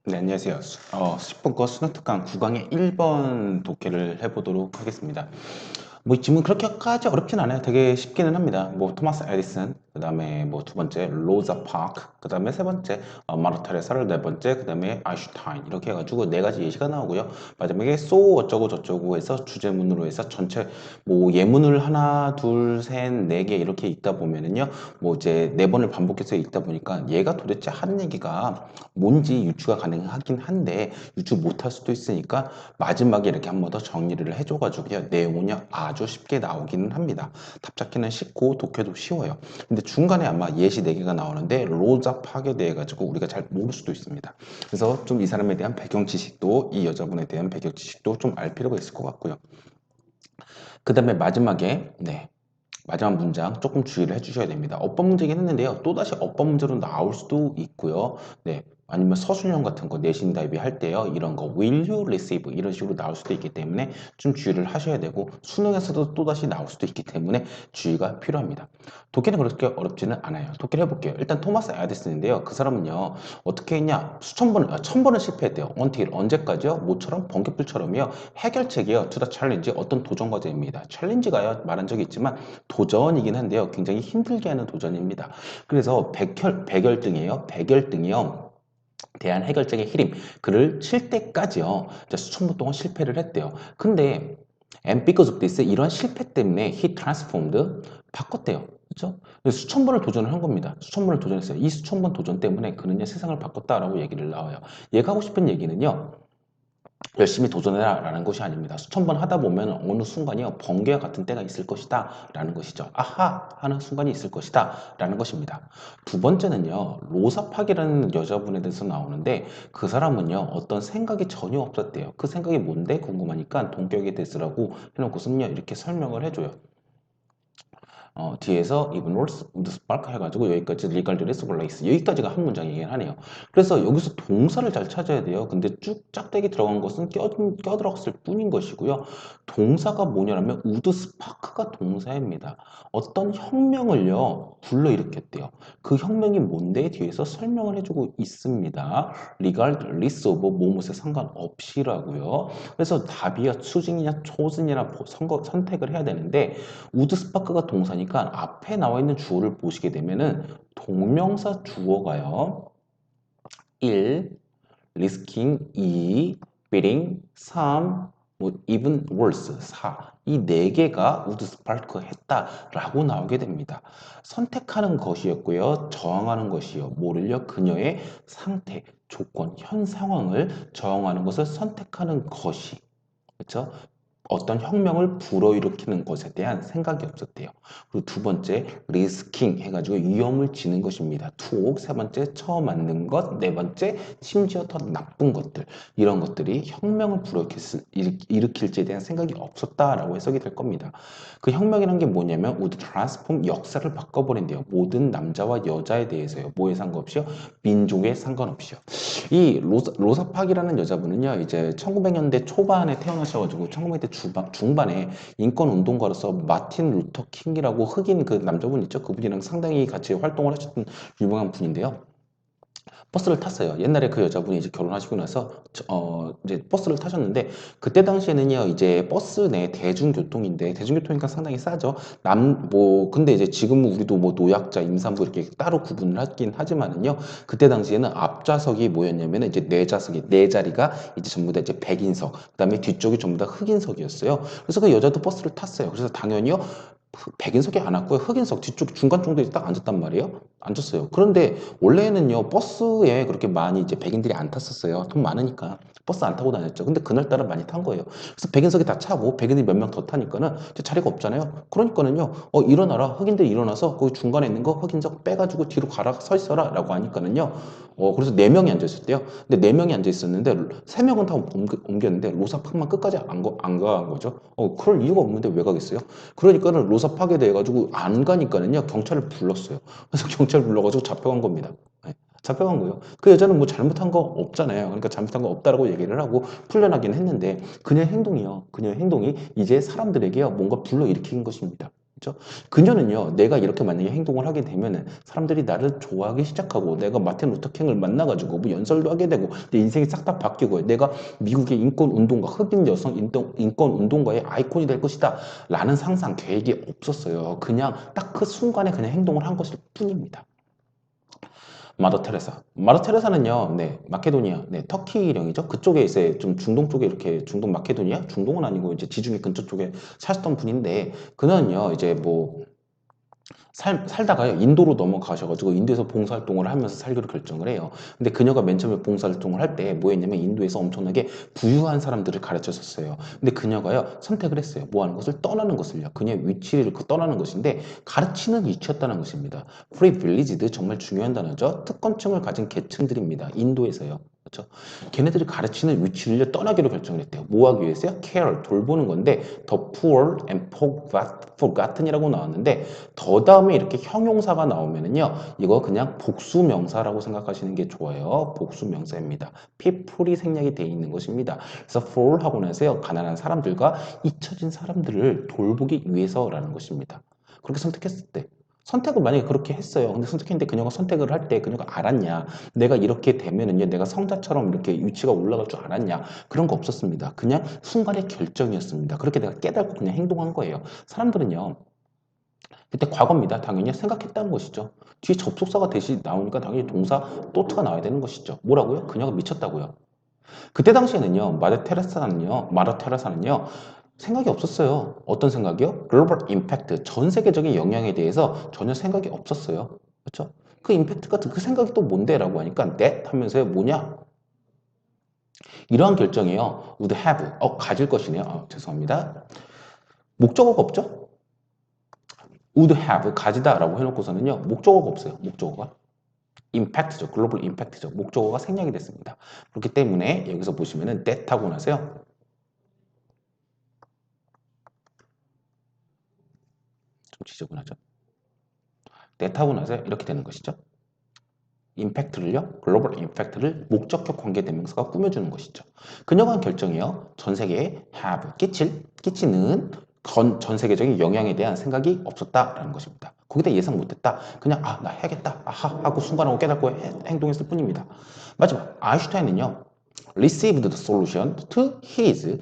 네, 안녕하세요. 10분거 수능 특강 9강의 1번 독해를 해보도록 하겠습니다. 뭐, 이 질문 그렇게까지 어렵진 않아요. 되게 쉽기는 합니다. 뭐, 토마스 에디슨, 그 다음에 뭐, 두 번째, 로자 파크, 그 다음에 세 번째, 마르타 테레사를 네 번째, 그 다음에 아인슈타인. 이렇게 해가지고 네 가지 예시가 나오고요. 마지막에 so 어쩌고 저쩌고 해서 주제문으로 해서 전체, 뭐, 예문을 하나, 둘, 셋, 네 개 이렇게 읽다 보면은요, 뭐, 이제 네 번을 반복해서 읽다 보니까 얘가 도대체 하는 얘기가 뭔지 유추가 가능하긴 한데 유추 못할 수도 있으니까 마지막에 이렇게 한 번 더 정리를 해줘가지고요. 내용은요 아주 쉽게 나오기는 합니다. 답찾기는 쉽고 독해도 쉬워요. 근데 중간에 아마 예시 4개가 나오는데 로자 파괴 대해 가지고 우리가 잘 모를 수도 있습니다. 그래서 좀 이 사람에 대한 배경 지식도 이 여자분에 대한 배경 지식도 좀 알 필요가 있을 것 같고요. 그 다음에 마지막에 마지막 문장 조금 주의를 해주셔야 됩니다. 어법 문제긴 했는데요. 또다시 어법 문제로 나올 수도 있고요. 네. 아니면 서술형 같은 거 내신 대비할 때요. 이런 거 will you receive 이런 식으로 나올 수도 있기 때문에 좀 주의를 하셔야 되고 수능에서도 또다시 나올 수도 있기 때문에 주의가 필요합니다. 독해는 그렇게 어렵지는 않아요. 독해를 해볼게요. 일단 토마스 에디슨인데요. 그 사람은요. 어떻게 했냐? 수천 번을, 1000번을 실패했대요. until 언제까지요? 모처럼 번개불처럼요. 해결책이요. to the challenge 어떤 도전 과제입니다. 챌린지가요. 말한 적이 있지만 도전이긴 한데요. 굉장히 힘들게 하는 도전입니다. 그래서 백열등이에요. 백열등이요. 대한 해결책의 히림 글을 칠 때까지요. 수천 번 동안 실패를 했대요. 근데 and because of this 이런 실패 때문에 he transformed 바꿨대요. 그렇죠? 수천 번을 도전을 한 겁니다. 수천 번을 도전했어요. 이 수천 번 도전 때문에 그는요 세상을 바꿨다라고 얘기를 나와요. 얘가 하고 싶은 얘기는요. 열심히 도전해라 라는 것이 아닙니다. 수천 번 하다 보면 어느 순간이요 번개와 같은 때가 있을 것이다 라는 것이죠. 아하 하는 순간이 있을 것이다 라는 것입니다. 두 번째는요 로사팍이라는 여자분에 대해서 나오는데 그 사람은요 어떤 생각이 전혀 없었대요. 그 생각이 뭔데 궁금하니까 동격에 대해서라고 해놓고서는요 이렇게 설명을 해줘요. 뒤에서 even worse would spark 해가지고 여기까지 regardless of race 여기까지가 한 문장이긴 하네요. 그래서 여기서 동사를 잘 찾아야 돼요. 근데 쭉 짝대기 들어간 것은 껴들었을 뿐인 것이고요. 동사가 뭐냐면 would spark가 동사입니다. 어떤 혁명을요 불러일으켰대요. 그 혁명이 뭔데 뒤에서 설명을 해주고 있습니다. regardless of 뭐뭇에 상관없이라고요. 그래서 답이야 추진이냐 초진이나 선택을 해야 되는데 우드스파크가 동사니까 앞에 나와 있는 주어를 보시게 되면은 동명사 주어가요. 1, risking 2, beating 3, 뭐 even worse 4. 이 네 개가 우드스파크 했다라고 나오게 됩니다. 선택하는 것이었고요. 저항하는 것이요. 뭐를요? 그녀의 상태, 조건, 현 상황을 저항하는 것을 선택하는 것이. 그렇죠? 어떤 혁명을 불어일으키는 것에 대한 생각이 없었대요. 그리고 두 번째, 리스킹 해가지고 위험을 지는 것입니다. 투옥, 세 번째, 처음 맞는 것, 네 번째, 심지어 더 나쁜 것들. 이런 것들이 혁명을 일으킬지에 대한 생각이 없었다라고 해석이 될 겁니다. 그 혁명이란 게 뭐냐면, would transform 역사를 바꿔버린대요. 모든 남자와 여자에 대해서요. 뭐에 상관없이요? 민족에 상관없이요. 이 로사팍이라는 여자분은요, 이제 1900년대 초반에 태어나셔가지고 1900년대 중반에 인권운동가로서 마틴 루터 킹이라고 흑인 그 남자분 있죠? 그분이랑 상당히 같이 활동을 하셨던 유명한 분인데요. 버스를 탔어요. 옛날에 그 여자분이 이제 결혼하시고 나서 이제 버스를 타셨는데 그때 당시에는요 이제 버스 내 대중교통인데 대중교통이니까 상당히 싸죠. 근데 이제 지금은 우리도 뭐 노약자, 임산부 이렇게 따로 구분을 하긴 하지만은요 그때 당시에는 앞좌석이 뭐였냐면 이제 네 좌석이 네 자리가 이제 전부 다 이제 백인석, 그다음에 뒤쪽이 전부 다 흑인석이었어요. 그래서 그 여자도 버스를 탔어요. 그래서 당연히요 백인석에 안 왔고요. 흑인석 뒤쪽 중간 정도에 딱 앉았단 말이에요. 앉았어요. 그런데 원래는요 버스에 그렇게 많이 이제 백인들이 안 탔었어요. 돈 많으니까 버스 안 타고 다녔죠. 근데 그날따라 많이 탄 거예요. 그래서 백인석이 다 차고 백인들이 몇 명 더 타니까는 이제 자리가 없잖아요. 그러니까는요 일어나라 흑인들이 일어나서 거기 중간에 있는 거 흑인석 빼가지고 뒤로 가라 서 있어라라고 하니까는요 그래서 네 명이 앉아 있었대요. 근데 네 명이 앉아 있었는데 세 명은 다 옮겼는데 로사팍만 끝까지 안 간 거죠. 그럴 이유가 없는데 왜 가겠어요? 그러니까는 로사 파괴돼가지고 안 가니까는요 경찰을 불렀어요. 그래서 경찰 불러가지고 잡혀간 겁니다. 네, 잡혀간 거예요. 그 여자는 뭐 잘못한 거 없잖아요. 그러니까 잘못한 거 없다라고 얘기를 하고 풀려나긴 했는데 그녀의 행동이 이제 사람들에게요 뭔가 불러일으킨 것입니다. 그죠? 그녀는요, 내가 이렇게 만약에 행동을 하게 되면은 사람들이 나를 좋아하기 시작하고 내가 마틴 루터 킹을 만나가지고 뭐 연설도 하게 되고 내 인생이 싹 다 바뀌고 내가 미국의 인권 운동가, 흑인 여성 인권 운동가의 아이콘이 될 것이다 라는 상상, 계획이 없었어요. 그냥 딱 그 순간에 그냥 행동을 한 것일 뿐입니다. 마더 테레사. 마더 테레사는요, 네, 마케도니아, 네, 터키령이죠. 그쪽에 이제 좀 중동 쪽에 이렇게 중동 마케도니아? 중동은 아니고 이제 지중해 근처 쪽에 사셨던 분인데, 그는요, 이제 뭐, 살다가요, 인도로 넘어가셔가지고 인도에서 봉사활동을 하면서 살기로 결정을 해요. 근데 그녀가 맨 처음에 봉사활동을 할 때 뭐 했냐면 인도에서 엄청나게 부유한 사람들을 가르쳤었어요. 근데 그녀가요, 선택을 했어요. 뭐 하는 것을? 떠나는 것을요. 그녀의 위치를 떠나는 것인데 가르치는 위치였다는 것입니다. 프리빌리지드 정말 중요한 단어죠. 특권층을 가진 계층들입니다. 인도에서요. 그렇죠? 걔네들이 가르치는 위치를 떠나기로 결정을 했대요. 뭐 하기 위해서요? care, 돌보는 건데 the poor and forgotten이라고 나왔는데 더 다음에 이렇게 형용사가 나오면은요, 이거 그냥 복수 명사라고 생각하시는 게 좋아요. 복수 명사입니다. people이 생략이 되어 있는 것입니다. 그래서 for 하고 나서요, 가난한 사람들과 잊혀진 사람들을 돌보기 위해서라는 것입니다. 그렇게 선택했을 때. 선택을 만약에 그렇게 했어요. 근데 선택했는데 그녀가 선택을 할 때 그녀가 알았냐? 내가 이렇게 되면은요, 내가 성자처럼 이렇게 위치가 올라갈 줄 알았냐? 그런 거 없었습니다. 그냥 순간의 결정이었습니다. 그렇게 내가 깨닫고 그냥 행동한 거예요. 사람들은요, 그때 과거입니다. 당연히 생각했다는 것이죠. 뒤에 접속사가 대신 나오니까 당연히 동사 또트가 나와야 되는 것이죠. 뭐라고요? 그녀가 미쳤다고요. 그때 당시에는요, 마더 테레사는요, 생각이 없었어요. 어떤 생각이요? 글로벌 임팩트, 전 세계적인 영향에 대해서 전혀 생각이 없었어요. 그렇죠? 그 임팩트 같은 그 생각이 또 뭔데? 라고 하니까 that 하면서요, 뭐냐? 이러한 결정이요. would have, 가질 것이네요. 죄송합니다. 목적어가 없죠? would have, 가지다라고 해놓고서는요, 목적어가 없어요. 목적어가. 임팩트죠. 글로벌 임팩트죠. 목적어가 생략이 됐습니다. 그렇기 때문에 여기서 보시면은 that 하고 나서요. 좀 지저분하죠. that 하고 나서 이렇게 되는 것이죠. 임팩트를요. 글로벌 임팩트를 목적격 관계대명사가 꾸며주는 것이죠. 그녀가 한 결정이요. 전 세계에 have, 끼치는 전 세계적인 영향에 대한 생각이 없었다라는 것입니다. 거기다 예상 못했다. 그냥 나 해야겠다. 아하 하고 순간하고 깨닫고 행동했을 뿐입니다. 마지막 아인슈타인은요. received the solution to his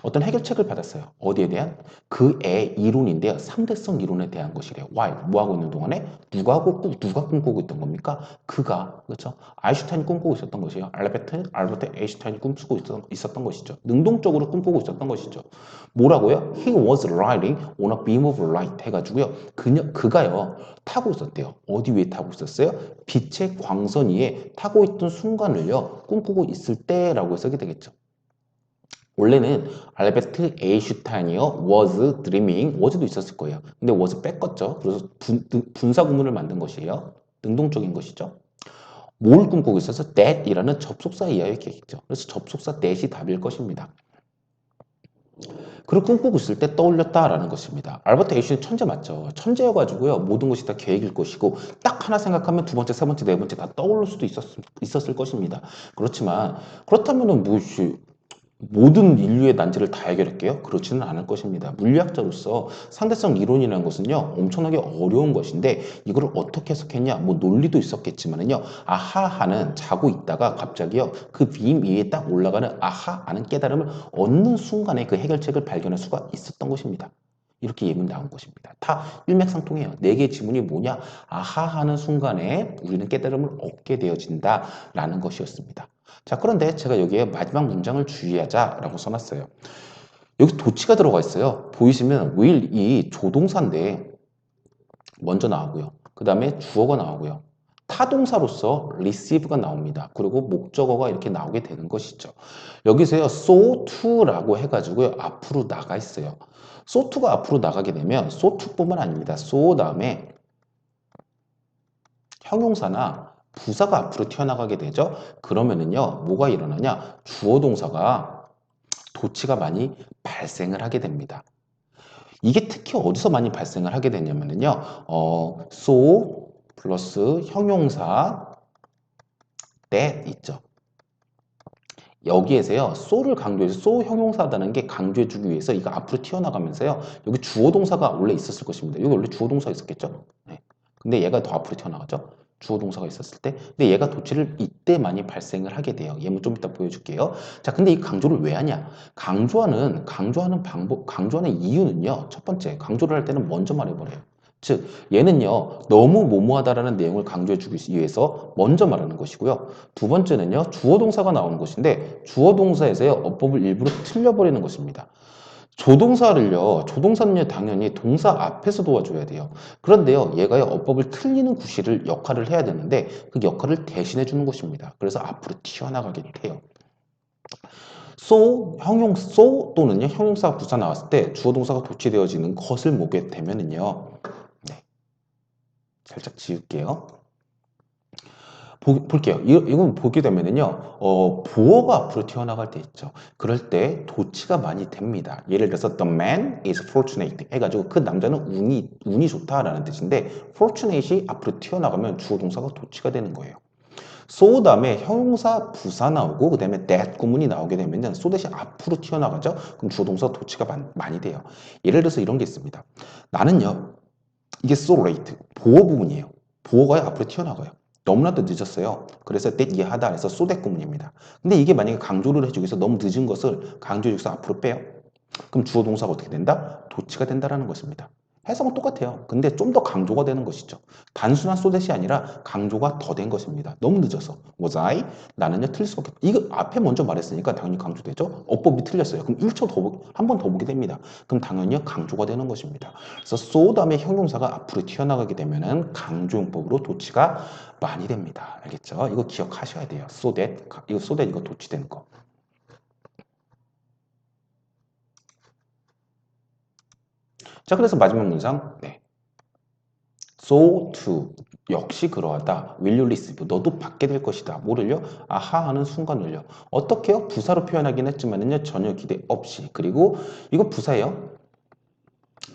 어떤 해결책을 받았어요. 어디에 대한? 그의 이론인데요. 상대성 이론에 대한 것이래요. Why? 뭐 하고 있는 동안에? 누가 꿈꾸고 있던 겁니까? 그가, 그렇죠? 아인슈타인이 꿈꾸고 있었던 것이에요. 알버트 아인슈타인이 꿈꾸고 있었던 것이죠. 능동적으로 꿈꾸고 있었던 것이죠. 뭐라고요? He was riding on a beam of light 해가지고요. 그가요, 타고 있었대요. 어디 위에 타고 있었어요? 빛의 광선 위에 타고 있던 순간을요, 꿈꾸고 있을 때라고 써게 되겠죠. 원래는 알베르트 에이슈타인이요 was dreaming was도 있었을 거예요. 근데 was 뺐었죠. 그래서 분사 구문을 만든 것이에요. 능동적인 것이죠. 뭘 꿈꾸고 있어서 that이라는 접속사 이하였겠죠. 그래서 접속사 that이 답일 것입니다. 그걸 꿈꾸고 있을 때 떠올렸다라는 것입니다. 알버트 에이슈는 천재 맞죠? 천재여가지고요. 모든 것이 다 계획일 것이고 딱 하나 생각하면 두 번째, 세 번째, 네 번째 다 떠오를 수도 있었을 것입니다. 그렇지만 그렇다면은 모든 인류의 난제를 다 해결할게요? 그렇지는 않을 것입니다. 물리학자로서 상대성 이론이라는 것은요, 엄청나게 어려운 것인데, 이걸 어떻게 해석했냐? 뭐 논리도 있었겠지만은요, 아하하는 자고 있다가 갑자기요, 그 빔 위에 딱 올라가는 아하하는 깨달음을 얻는 순간에 그 해결책을 발견할 수가 있었던 것입니다. 이렇게 예문이 나온 것입니다. 다 일맥상통해요. 네 개의 지문이 뭐냐? 아하하는 순간에 우리는 깨달음을 얻게 되어진다라는 것이었습니다. 자, 그런데 제가 여기에 마지막 문장을 주의하자라고 써놨어요. 여기 도치가 들어가 있어요. 보이시면 will이 조동사인데 먼저 나오고요. 그 다음에 주어가 나오고요. 타동사로서 receive가 나옵니다. 그리고 목적어가 이렇게 나오게 되는 것이죠. 여기서요, so to라고 해가지고요, 앞으로 나가 있어요. so to가 앞으로 나가게 되면 so to뿐만 아닙니다. so 다음에 형용사나 부사가 앞으로 튀어나가게 되죠. 그러면은요, 뭐가 일어나냐? 주어 동사가 도치가 많이 발생을 하게 됩니다. 이게 특히 어디서 많이 발생을 하게 되냐면요, so 플러스 형용사 that 있죠. 여기에서요, so를 강조해서 so 형용사다는 게 강조해주기 위해서 이거 앞으로 튀어나가면서요, 여기 주어 동사가 원래 있었을 것입니다. 여기 원래 주어 동사가 있었겠죠? 네. 근데 얘가 더 앞으로 튀어나가죠? 주어 동사가 있었을 때. 근데 얘가 도치를 이때 많이 발생을 하게 돼요. 예문 좀 이따 보여줄게요. 자, 근데 이 강조를 왜 하냐? 강조하는 방법, 강조하는 이유는요, 첫 번째, 강조를 할 때는 먼저 말해버려요. 즉, 얘는요, 너무 뭐뭐하다라는 내용을 강조해주기 위해서 먼저 말하는 것이고요. 두 번째는요, 주어 동사가 나오는 것인데, 주어 동사에서요, 어법을 일부러 틀려버리는 것입니다. 조동사는요, 당연히 동사 앞에서 도와줘야 돼요. 그런데요, 얘가요, 어법을 틀리는 구실을 역할을 해야 되는데, 그 역할을 대신해 주는 것입니다. 그래서 앞으로 튀어나가게 돼요. so 또는요, 형용사 부사 나왔을 때 주어 동사가 도치되어지는 것을 보게 되면은요, 네, 살짝 지울게요. 볼게요. 이건 보게 되면은요, 보어가 앞으로 튀어나갈 때 있죠. 그럴 때 도치가 많이 됩니다. 예를 들어서 the man is fortunate 해가지고 그 남자는 운이 좋다라는 뜻인데 fortunate이 앞으로 튀어나가면 주어 동사가 도치가 되는 거예요. so 다음에 형용사 부사 나오고 그 다음에 that 구문이 나오게 되면은 so 대신 앞으로 튀어나가죠. 그럼 주어 동사 도치가 많이 돼요. 예를 들어서 이런 게 있습니다. 나는요, 이게 so late 보어 부분이에요. 보어가 앞으로 튀어나가요. 너무나도 늦었어요. 그래서 that 이해하다 해서 so that 구문입니다. 근데 이게 만약에 강조를 해주기 위해서 너무 늦은 것을 강조해주기 위해서 앞으로 빼요. 그럼 주어 동사가 어떻게 된다? 도치가 된다라는 것입니다. 해석은 똑같아요. 근데 좀 더 강조가 되는 것이죠. 단순한 so that이 아니라 강조가 더 된 것입니다. 너무 늦어서. was I? 나는요, 틀릴 수밖에. 이거 앞에 먼저 말했으니까 당연히 강조되죠. 어법이 틀렸어요. 그럼 1초 더, 한 번 더 보게 됩니다. 그럼 당연히 강조가 되는 것입니다. 그래서 so 다음에 형용사가 앞으로 튀어나가게 되면은 강조용법으로 도치가 많이 됩니다. 알겠죠? 이거 기억하셔야 돼요. so that. 이거 so that 이거 도치되는 거. 자, 그래서 마지막 문장. 네. So too. 역시 그러하다. Will you receive? 너도 받게 될 것이다. 뭐를요? 아하 하는 순간을요. 어떻게요? 부사로 표현하긴 했지만은요, 전혀 기대 없이. 그리고 이거 부사예요.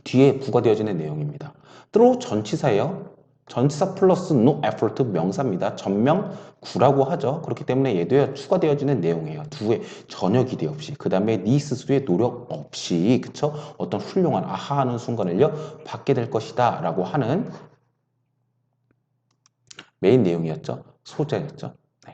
뒤에 부가되어지는 내용입니다. through 전치사예요. 전치사 플러스 no effort 명사입니다. 전명 구라고 하죠. 그렇기 때문에 얘도 추가되어지는 내용이에요. 두에 전혀 기대 없이. 그 다음에 네 스스로의 노력 없이, 그쵸? 어떤 훌륭한 아하 하는 순간을요, 받게 될 것이다 라고 하는 메인 내용이었죠. 소재였죠. 네.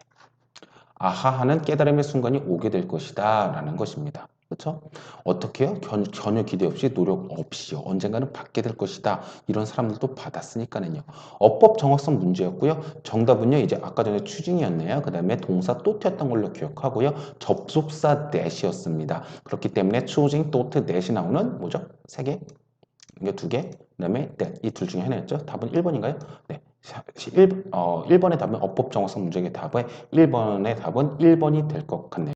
아하 하는 깨달음의 순간이 오게 될 것이다 라는 것입니다. 그렇죠? 어떻게요? 전혀 기대 없이 노력 없이요. 언젠가는 받게 될 것이다. 이런 사람들도 받았으니까는요. 어법 정확성 문제였고요. 정답은요, 이제 아까 전에 추징이었네요. 그 다음에 동사 또트였던 걸로 기억하고요. 접속사 that이었습니다. 그렇기 때문에 choosing, 또트, that이 나오는 뭐죠? 세 개? 이게 두 개? 그 다음에 that. 이 둘 중에 하나였죠? 답은 1번인가요? 네. 1번의 답은 어법 정확성 문제의 답의 1번의 답은 1번이 될 것 같네요.